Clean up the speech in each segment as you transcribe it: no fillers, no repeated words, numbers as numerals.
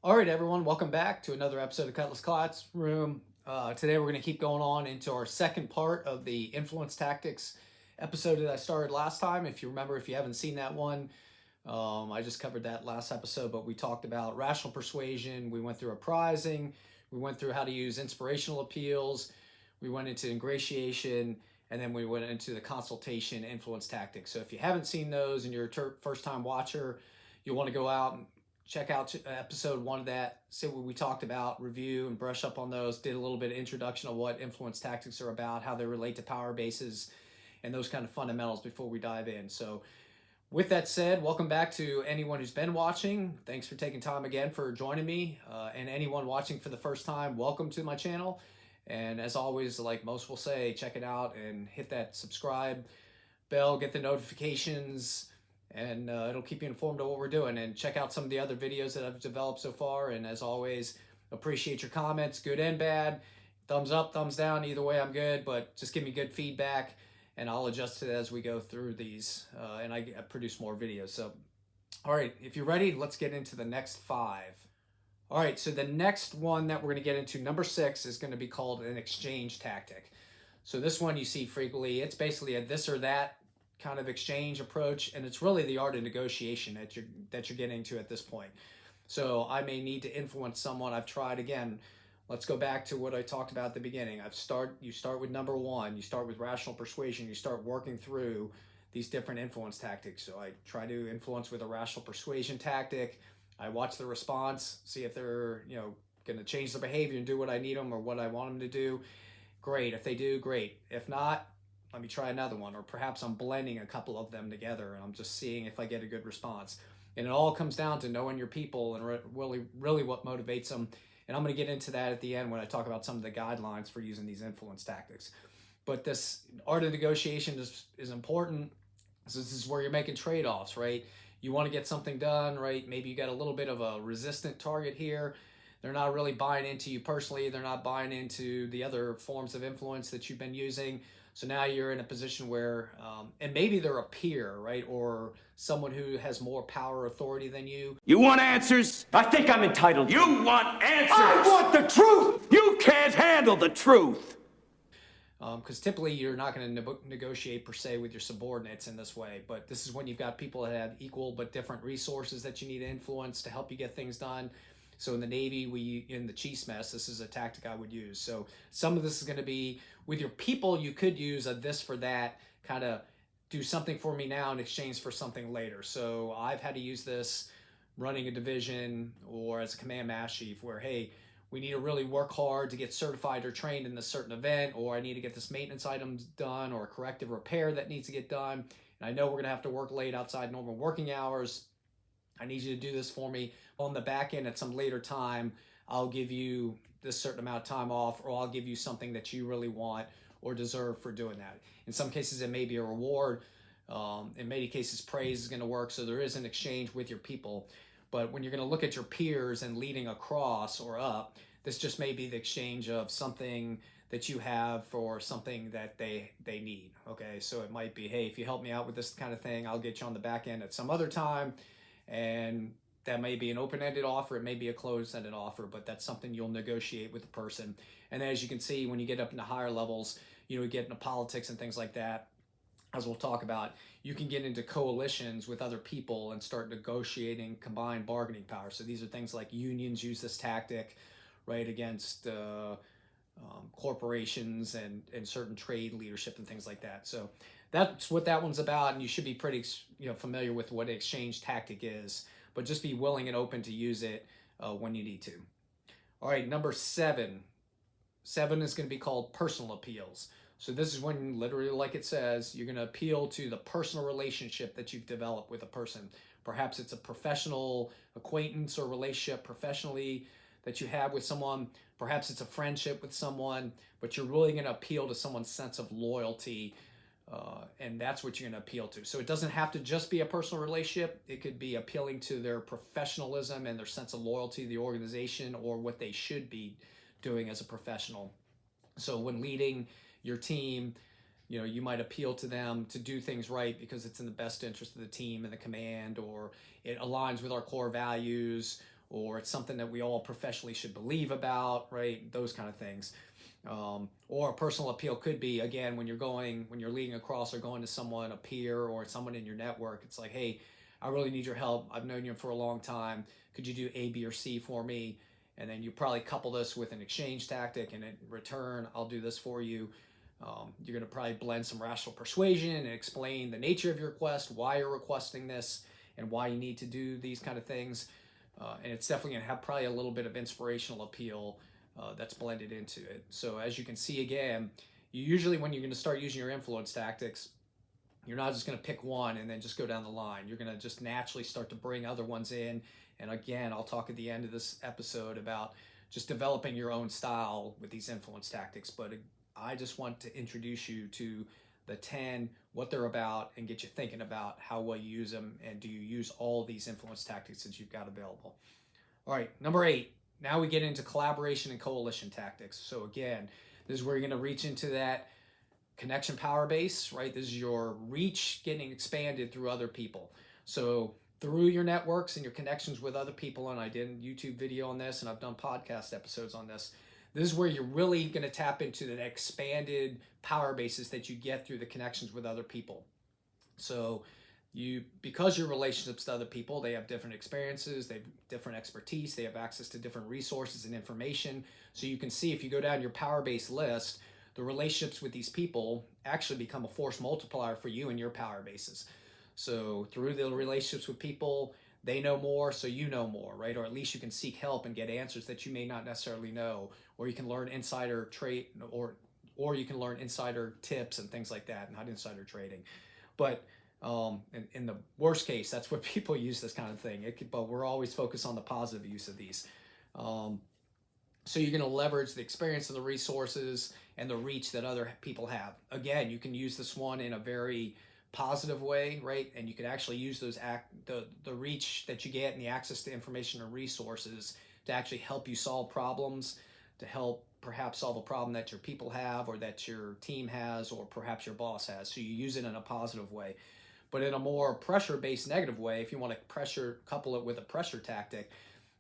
All right, everyone, welcome back to another episode of Cutlass Classroom. Today, we're going to keep going on into our second part of the influence tactics episode that I started last time. If you remember, if you haven't seen that one, I just covered that last episode, but we talked about rational persuasion. We went through apprising. We went through how to use inspirational appeals. We went into ingratiation, and then we went into the consultation influence tactics. So if you haven't seen those and you're a first time watcher, you'll want to go out and check out episode one of that, see what we talked about, review and brush up on those. Did a little bit of introduction of what influence tactics are about, how they relate to power bases, and those kind of fundamentals before we dive in. So with that said, welcome back to anyone who's been watching. Thanks for taking time again for joining me. And anyone watching for the first time, welcome to my channel. And as always, like most will say, check it out and hit that subscribe bell, get the notifications, and it'll keep you informed of what we're doing. And check out some of the other videos that I've developed so far. And as always, appreciate your comments, good and bad. Thumbs up, thumbs down, either way I'm good, but just give me good feedback and I'll adjust it as we go through these and I produce more videos. So, all right, if you're ready, let's get into the next 5. All right, so the next one that we're going to get into, number 6, is going to be called an exchange tactic. So this one you see frequently. It's basically a this or that kind of exchange approach, and it's really the art of negotiation that you're getting to at this point. So I may need to influence someone. I've tried again. Let's go back to what I talked about at the beginning. You start with number 1. You start with rational persuasion. You start working through these different influence tactics. So I try to influence with a rational persuasion tactic. I watch the response, see if they're going to change their behavior and do what I need them or what I want them to do. Great. If they do, great. If not, let me try another one. Or perhaps I'm blending a couple of them together and I'm just seeing if I get a good response. And it all comes down to knowing your people and really what motivates them. And I'm going to get into that at the end when I talk about some of the guidelines for using these influence tactics. But this art of negotiation is important. So this is where you're making trade-offs, right? You want to get something done, right? Maybe you got a little bit of a resistant target here. They're not really buying into you personally. They're not buying into the other forms of influence that you've been using. So now you're in a position where, and maybe they're a peer, right? Or someone who has more power, authority than you. You want answers? I think I'm entitled to. You want answers? I want the truth! You can't handle the truth! Because typically you're not going to negotiate per se with your subordinates in this way, but this is when you've got people that have equal but different resources that you need to influence to help you get things done. So in the Navy, in the chief's mess, this is a tactic I would use. So some of this is going to be with your people. You could use a this for that, kind of do something for me now in exchange for something later. So I've had to use this running a division or as a command master chief where, hey, we need to really work hard to get certified or trained in this certain event, or I need to get this maintenance item done or a corrective repair that needs to get done. And I know we're going to have to work late outside normal working hours. I need you to do this for me. On the back end at some later time, I'll give you this certain amount of time off, or I'll give you something that you really want or deserve for doing that. In some cases, it may be a reward. In many cases, praise is going to work. So there is an exchange with your people. But when you're going to look at your peers and leading across or up, this just may be the exchange of something that you have for something that they need. Okay, so it might be, hey, if you help me out with this kind of thing, I'll get you on the back end at some other time. And that may be an open-ended offer. It may be a closed-ended offer, but that's something you'll negotiate with the person. And as you can see, when you get up into higher levels, you get into politics and things like that, as we'll talk about, you can get into coalitions with other people and start negotiating combined bargaining power. So these are things like unions use this tactic, right, against corporations and certain trade leadership and things like that. So that's what that one's about, and you should be pretty familiar with what an exchange tactic is, but just be willing and open to use it when you need to. All right, number 7. 7 is going to be called personal appeals. So this is when, literally like it says, you're going to appeal to the personal relationship that you've developed with a person. Perhaps it's a professional acquaintance or relationship professionally that you have with someone. Perhaps it's a friendship with someone, but you're really going to appeal to someone's sense of loyalty, and that's what you're going to appeal to. So it doesn't have to just be a personal relationship. It could be appealing to their professionalism and their sense of loyalty to the organization or what they should be doing as a professional. So when leading your team, you might appeal to them to do things right because it's in the best interest of the team and the command, or it aligns with our core values, or it's something that we all professionally should believe about, right? Those kind of things. Or a personal appeal could be, again, when you're leading across or going to someone, a peer or someone in your network, it's like, hey, I really need your help. I've known you for a long time. Could you do A, B, or C for me? And then you probably couple this with an exchange tactic, and in return, I'll do this for you. You're going to probably blend some rational persuasion and explain the nature of your request, why you're requesting this, and why you need to do these kind of things. And it's definitely going to have probably a little bit of inspirational appeal that's blended into it. So as you can see, again, you usually, when you're going to start using your influence tactics, you're not just going to pick one and then just go down the line. You're going to just naturally start to bring other ones in. And again, I'll talk at the end of this episode about just developing your own style with these influence tactics. But I just want to introduce you to the 10, what they're about, and get you thinking about how well you use them, and do you use all these influence tactics that you've got available. All right, number 8. Now we get into collaboration and coalition tactics. So again, this is where you're going to reach into that connection power base, right? This is your reach getting expanded through other people. So through your networks and your connections with other people, and I did a YouTube video on this, and I've done podcast episodes on this. This is where you're really going to tap into the expanded power bases that you get through the connections with other people. So because your relationships to other people, they have different experiences, they have different expertise, they have access to different resources and information. So you can see, if you go down your power base list, the relationships with these people actually become a force multiplier for you and your power bases. So through the relationships with people, they know more, so you know more, right? Or at least you can seek help and get answers that you may not necessarily know, or you can learn insider trade, or you can learn insider tips and things like that, not insider trading. But in the worst case, that's what people use this kind of thing. But we're always focused on the positive use of these. So you're going to leverage the experience and the resources and the reach that other people have. Again, you can use this one in a very positive way, right? And you can actually use the reach that you get and the access to information and resources to actually help you solve problems, to help perhaps solve a problem that your people have, or that your team has, or perhaps your boss has. So you use it in a positive way. But in a more pressure-based negative way, if you want to couple it with a pressure tactic,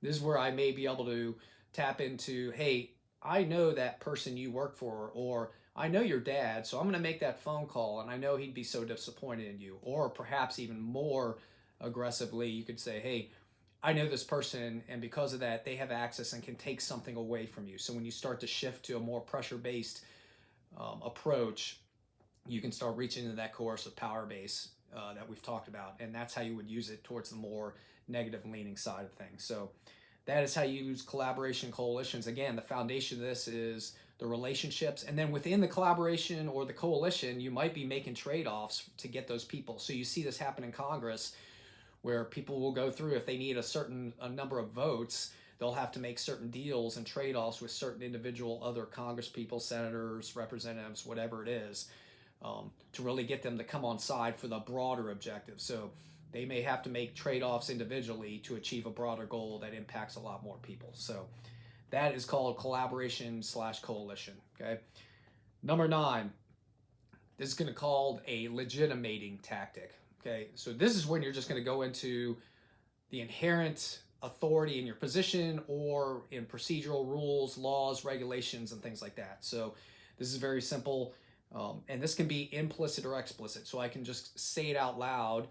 this is where I may be able to tap into, hey, I know that person you work for, or I know your dad, so I'm going to make that phone call, and I know he'd be so disappointed in you. Or perhaps even more aggressively, you could say, hey, I know this person, and because of that, they have access and can take something away from you. So when you start to shift to a more pressure-based approach, you can start reaching into that coercive power base that we've talked about, and that's how you would use it towards the more negative leaning side of things. So that is how you use collaboration coalitions. Again, the foundation of this is the relationships, and then within the collaboration or the coalition, you might be making trade-offs to get those people. So you see this happen in Congress, where people will go through, if they need a number of votes, they'll have to make certain deals and trade-offs with certain individual other Congress people, senators, representatives, whatever it is, to really get them to come on side for the broader objective. So they may have to make trade-offs individually to achieve a broader goal that impacts a lot more people. So that is called collaboration/coalition. Okay. Number 9, this is going to be called a legitimating tactic. Okay. So this is when you're just going to go into the inherent authority in your position, or in procedural rules, laws, regulations, and things like that. So this is very simple. And this can be implicit or explicit. So I can just say it out loud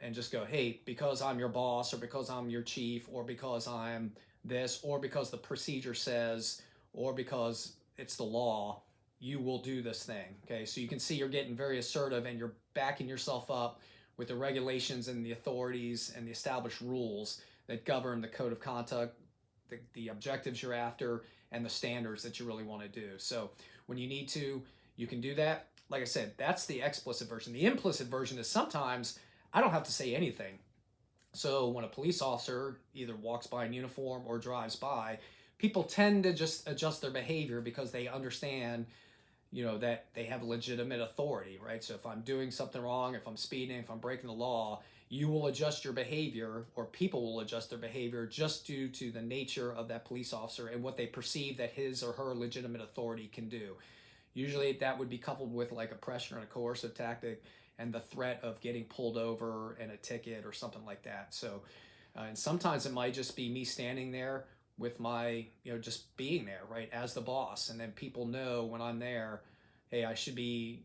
and just go, hey, because I'm your boss, or because I'm your chief, or because I'm this, or because the procedure says, or because it's the law, you will do this thing. Okay, so you can see you're getting very assertive, and you're backing yourself up with the regulations and the authorities and the established rules that govern the code of conduct, the objectives you're after, and the standards that you really want to do. So when you need to, you can do that. Like I said, that's the explicit version. The implicit version is sometimes I don't have to say anything. So when a police officer either walks by in uniform or drives by, people tend to just adjust their behavior because they understand, that they have legitimate authority, right? So if I'm doing something wrong, if I'm speeding, if I'm breaking the law, you will adjust your behavior, or people will adjust their behavior just due to the nature of that police officer and what they perceive that his or her legitimate authority can do. Usually that would be coupled with like a pressure and a coercive tactic, and the threat of getting pulled over and a ticket or something like that. So And sometimes it might just be me standing there with my, just being there, right, as the boss. And then people know when I'm there, hey, I should be,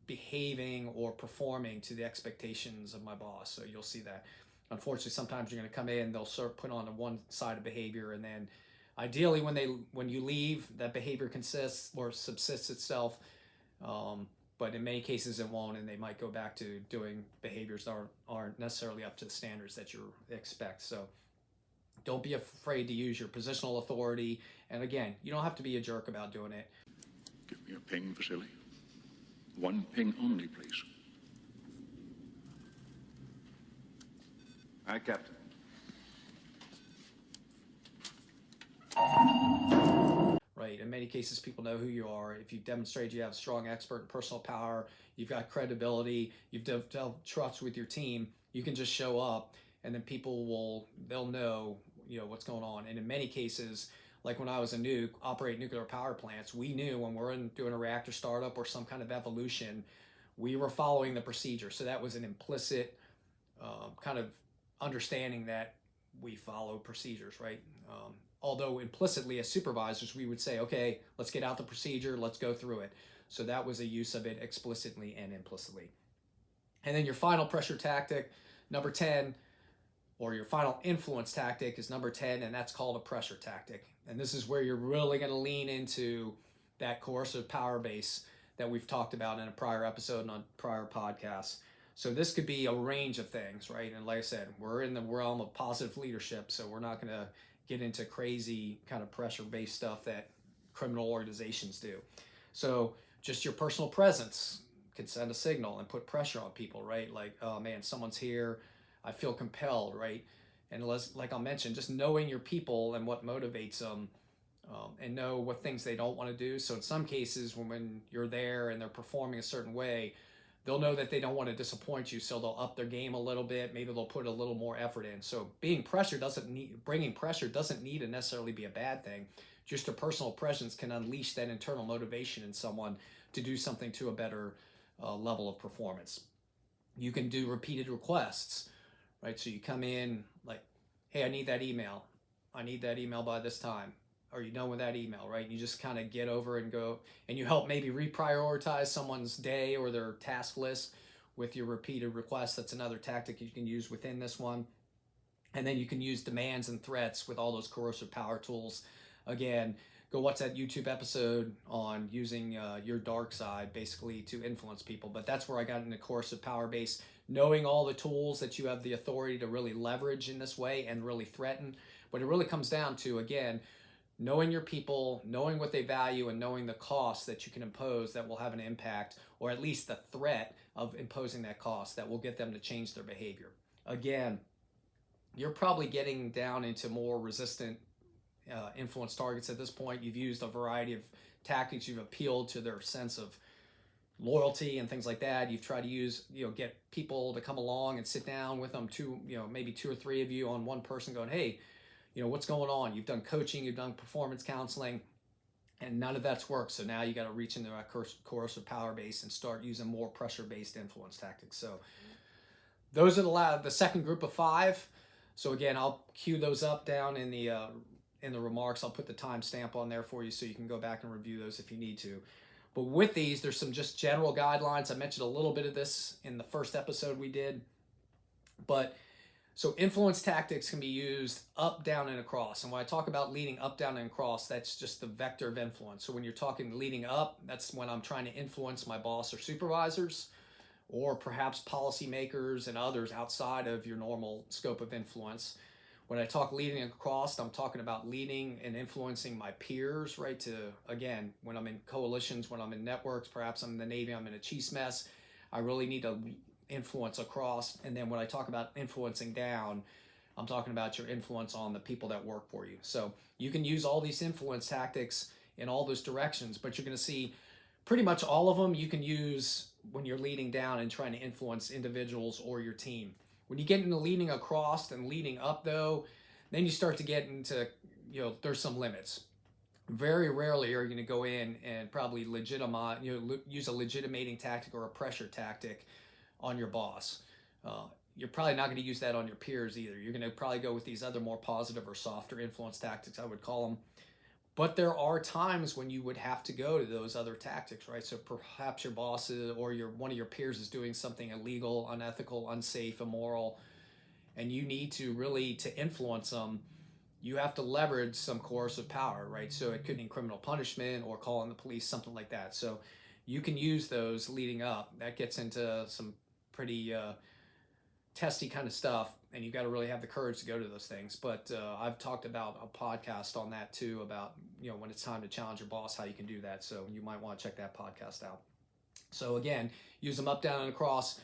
behaving or performing to the expectations of my boss. So you'll see that. Unfortunately, sometimes you're going to come in, they'll sort of put on the one side of behavior, and then ideally when you leave, that behavior consists or subsists itself. But in many cases it won't, and they might go back to doing behaviors that aren't necessarily up to the standards that you expect. So don't be afraid to use your positional authority. And again, you don't have to be a jerk about doing it. Give me a ping, Vasily. One ping only, please. Aye, Captain. Right. In many cases, people know who you are. If you've demonstrated you have strong expert and personal power, you've got credibility, you've developed trust with your team, you can just show up, and then they'll know, what's going on. And in many cases, like when I was a nuke, operate nuclear power plants, we knew when we're doing a reactor startup or some kind of evolution, we were following the procedure. So that was an implicit kind of understanding that we follow procedures, right? Although implicitly as supervisors, we would say, okay, let's get out the procedure, let's go through it. So that was a use of it explicitly and implicitly. And then your final pressure tactic, number 10, or your final influence tactic is number 10, and that's called a pressure tactic. And this is where you're really going to lean into that coercive power base that we've talked about in a prior episode and on prior podcasts. So this could be a range of things, right? And like I said, we're in the realm of positive leadership, so we're not going to get into crazy kind of pressure-based stuff that criminal organizations do. So just your personal presence can send a signal and put pressure on people, right? Like, oh man, someone's here, I feel compelled, right? And like I'll mention, just knowing your people and what motivates them, and know what things they don't want to do. So in some cases, when you're there and they're performing a certain way, they'll know that they don't want to disappoint you, so they'll up their game a little bit. Maybe they'll put a little more effort in. So bringing pressure doesn't need to necessarily be a bad thing. Just a personal presence can unleash that internal motivation in someone to do something to a better level of performance. You can do repeated requests, right? So you come in like, hey, I need that email. I need that email by this time. Are you done with that email, right? And you just kind of get over and go, and you help maybe reprioritize someone's day or their task list with your repeated requests. That's another tactic you can use within this one. And then you can use demands and threats with all those coercive power tools. Again, go watch that YouTube episode on using your dark side basically to influence people. But that's where I got into coercive power base, knowing all the tools that you have the authority to really leverage in this way and really threaten. But it really comes down to, again, knowing your people, knowing what they value, and knowing the cost that you can impose that will have an impact, or at least the threat of imposing that cost that will get them to change their behavior. Again, you're probably getting down into more resistant influence targets at this point. You've used a variety of tactics. You've appealed to their sense of loyalty and things like that. You've tried to use, get people to come along and sit down with them, maybe two or three of you on one person going, hey, what's going on? You've done coaching, you've done performance counseling, and none of that's worked. So now you got to reach into that coercive power base and start using more pressure-based influence tactics. So those are the second group of 5. So again, I'll cue those up down in the remarks. I'll put the timestamp on there for you so you can go back and review those if you need to. But with these, there's some just general guidelines. I mentioned a little bit of this in the first episode we did, but so influence tactics can be used up, down, and across. And when I talk about leading up, down, and across, that's just the vector of influence. So when you're talking leading up, that's when I'm trying to influence my boss or supervisors, or perhaps policymakers and others outside of your normal scope of influence. When I talk leading across, I'm talking about leading and influencing my peers, right? To, again, when I'm in coalitions, when I'm in networks, perhaps I'm in the Navy, I'm in a chief's mess, I really need to influence across. And then when I talk about influencing down, I'm talking about your influence on the people that work for you. So you can use all these influence tactics in all those directions, but you're going to see pretty much all of them you can use when you're leading down and trying to influence individuals or your team. When you get into leading across and leading up, though, then you start to get into, there's some limits. Very rarely are you going to go in and probably use a legitimating tactic or a pressure tactic on your boss. you're probably not going to use that on your peers either. You're going to probably go with these other more positive or softer influence tactics, I would call them. But there are times when you would have to go to those other tactics, right? So perhaps your boss or one of your peers is doing something illegal, unethical, unsafe, immoral, and you need to influence them. You have to leverage some coercive power, right? So it could be criminal punishment or calling the police, something like that. So you can use those leading up. That gets into some pretty testy kind of stuff, and you got to really have the courage to go to those things. But I've talked about a podcast on that too, about when it's time to challenge your boss, how you can do that. So you might want to check that podcast out. So again, use them up, down, and across.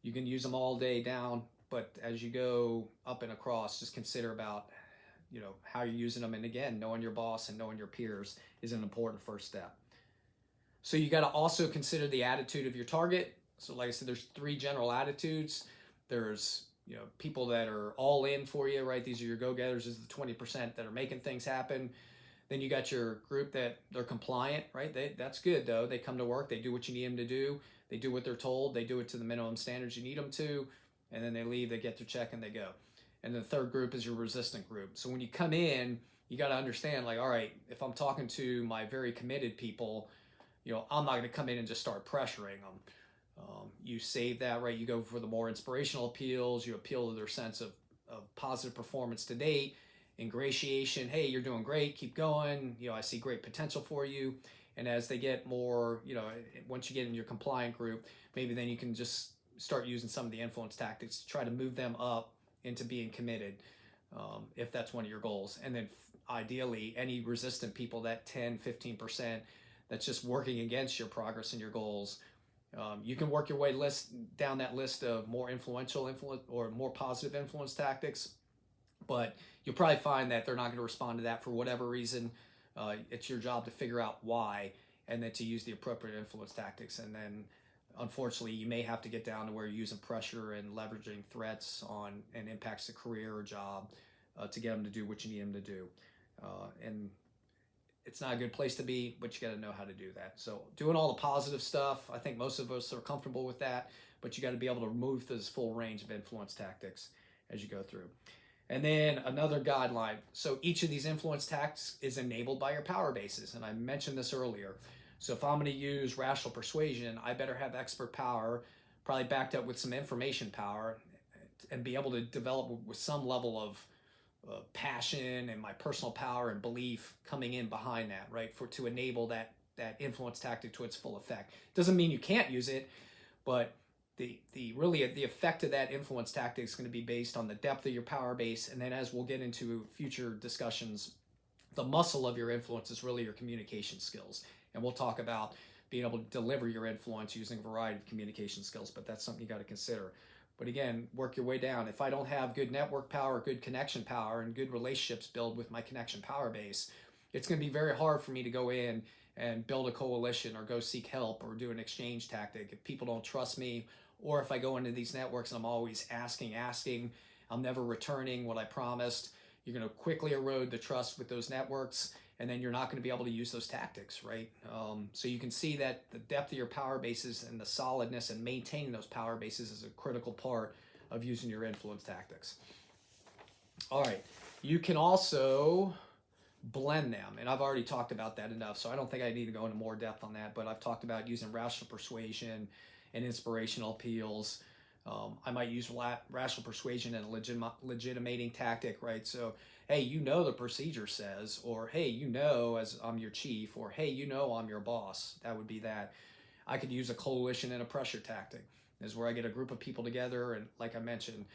You can use them all day down, but as you go up and across, just consider about how you're using them. And again, knowing your boss and knowing your peers is an important first step. So you got to also consider the attitude of your target. So like I said, there's 3 general attitudes. There's people that are all in for you, right? These are your go-getters. This is the 20% that are making things happen. Then you got your group that they're compliant, right? That's good though. They come to work, they do what you need them to do, they do what they're told, they do it to the minimum standards you need them to, and then they leave, they get their check, and they go. And the third group is your resistant group. So when you come in, you got to understand, like, all right, if I'm talking to my very committed people, I'm not going to come in and just start pressuring them. You save that, right? You go for the more inspirational appeals. You appeal to their sense of positive performance to date, ingratiation. Hey, you're doing great. Keep going. I see great potential for you. And as they get more, once you get in your compliant group, maybe then you can just start using some of the influence tactics to try to move them up into being committed, if that's one of your goals. And then ideally, any resistant people, that 10, 15% that's just working against your progress and your goals, you can work your way down that list of more influential influence or more positive influence tactics, but you'll probably find that they're not going to respond to that for whatever reason. It's your job to figure out why, and then to use the appropriate influence tactics. And then unfortunately, you may have to get down to where you're using pressure and leveraging threats on and impacts the career or job to get them to do what you need them to do. And it's not a good place to be, but you got to know how to do that. So doing all the positive stuff, I think most of us are comfortable with that, but you got to be able to move this full range of influence tactics as you go through. And then another guideline. So each of these influence tactics is enabled by your power bases. And I mentioned this earlier. So if I'm going to use rational persuasion, I better have expert power, probably backed up with some information power, and be able to develop with some level of passion and my personal power and belief coming in behind that, right? To enable that influence tactic to its full effect. Doesn't mean you can't use it, but the effect of that influence tactic is going to be based on the depth of your power base. And then, as we'll get into future discussions, the muscle of your influence is really your communication skills. And we'll talk about being able to deliver your influence using a variety of communication skills, but that's something you got to consider. But again, work your way down. If I don't have good network power, good connection power, and good relationships built with my connection power base, it's going to be very hard for me to go in and build a coalition or go seek help or do an exchange tactic. If people don't trust me, or if I go into these networks and I'm always asking, I'm never returning what I promised, you're going to quickly erode the trust with those networks, and then you're not going to be able to use those tactics, right? So you can see that the depth of your power bases and the solidness and maintaining those power bases is a critical part of using your influence tactics. All right, you can also blend them, and I've already talked about that enough, so I don't think I need to go into more depth on that, but I've talked about using rational persuasion and inspirational appeals. I might use rational persuasion and a legitimating tactic, right? So, hey, the procedure says, or hey, as I'm your chief, or hey, I'm your boss. That would be that. I could use a coalition and a pressure tactic. Is where I get a group of people together, and like I mentioned,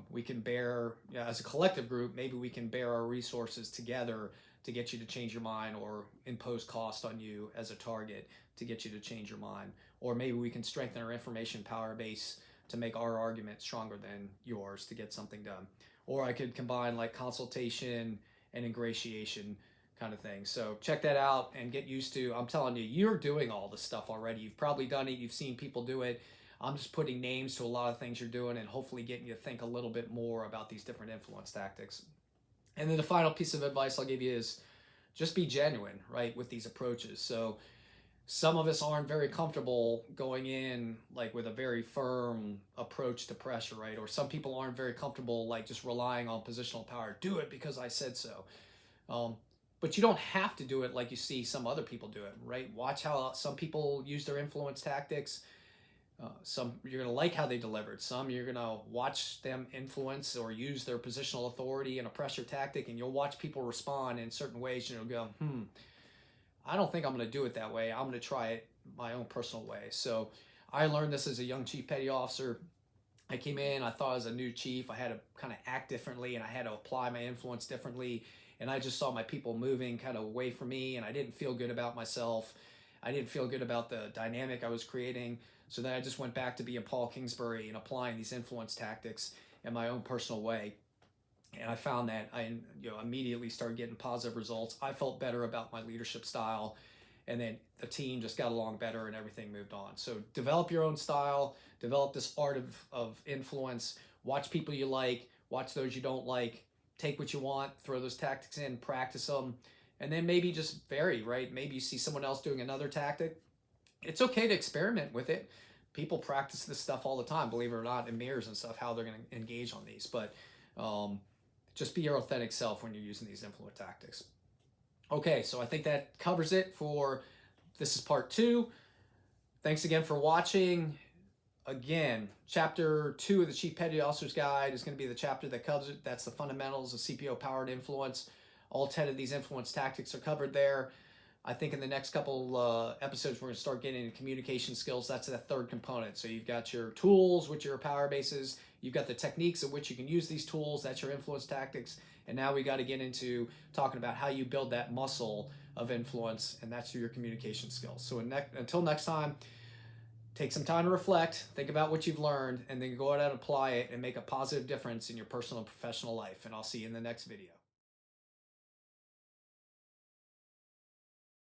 we can bear, as a collective group, maybe we can bear our resources together to get you to change your mind, or impose cost on you as a target to get you to change your mind. Or maybe we can strengthen our information power base to make our argument stronger than yours to get something done. Or I could combine like consultation and ingratiation kind of thing. So check that out and get used to, I'm telling you, you're doing all this stuff already. You've probably done it. You've seen people do it. I'm just putting names to a lot of things you're doing and hopefully getting you to think a little bit more about these different influence tactics. And then the final piece of advice I'll give you is just be genuine, right, with these approaches. So some of us aren't very comfortable going in like with a very firm approach to pressure, right? Or some people aren't very comfortable like just relying on positional power. Do it because I said so. But you don't have to do it like you see some other people do it, right? Watch how some people use their influence tactics. Some you're going to like how they delivered. Some you're going to watch them influence or use their positional authority in a pressure tactic, and you'll watch people respond in certain ways, and you'll go, I don't think I'm going to do it that way. I'm going to try it my own personal way. So I learned this as a young chief petty officer. I came in, I thought as a new chief, I had to kind of act differently and I had to apply my influence differently. And I just saw my people moving kind of away from me, and I didn't feel good about myself. I didn't feel good about the dynamic I was creating. So then I just went back to being Paul Kingsbury and applying these influence tactics in my own personal way. And I found that I immediately started getting positive results. I felt better about my leadership style, and then the team just got along better and everything moved on. So develop your own style, develop this art of influence, watch people you like, watch those you don't like, take what you want, throw those tactics in, practice them, and then maybe just vary, right? Maybe you see someone else doing another tactic. It's okay to experiment with it. People practice this stuff all the time, believe it or not, in mirrors and stuff, how they're going to engage on these. But just be your authentic self when you're using these influence tactics. Okay, so I think that covers it for this is part 2. Thanks again for watching. Again, chapter 2 of the Chief Petty Officer's Guide is going to be the chapter that covers it. That's the fundamentals of CPO-powered influence. All 10 of these influence tactics are covered there. I think in the next couple episodes, we're going to start getting into communication skills. That's the third component. So you've got your tools, which are your power bases. You've got the techniques of which you can use these tools. That's your influence tactics. And now we got to get into talking about how you build that muscle of influence, and that's through your communication skills. So until next time, take some time to reflect, think about what you've learned, and then go out and apply it and make a positive difference in your personal and professional life. And I'll see you in the next video.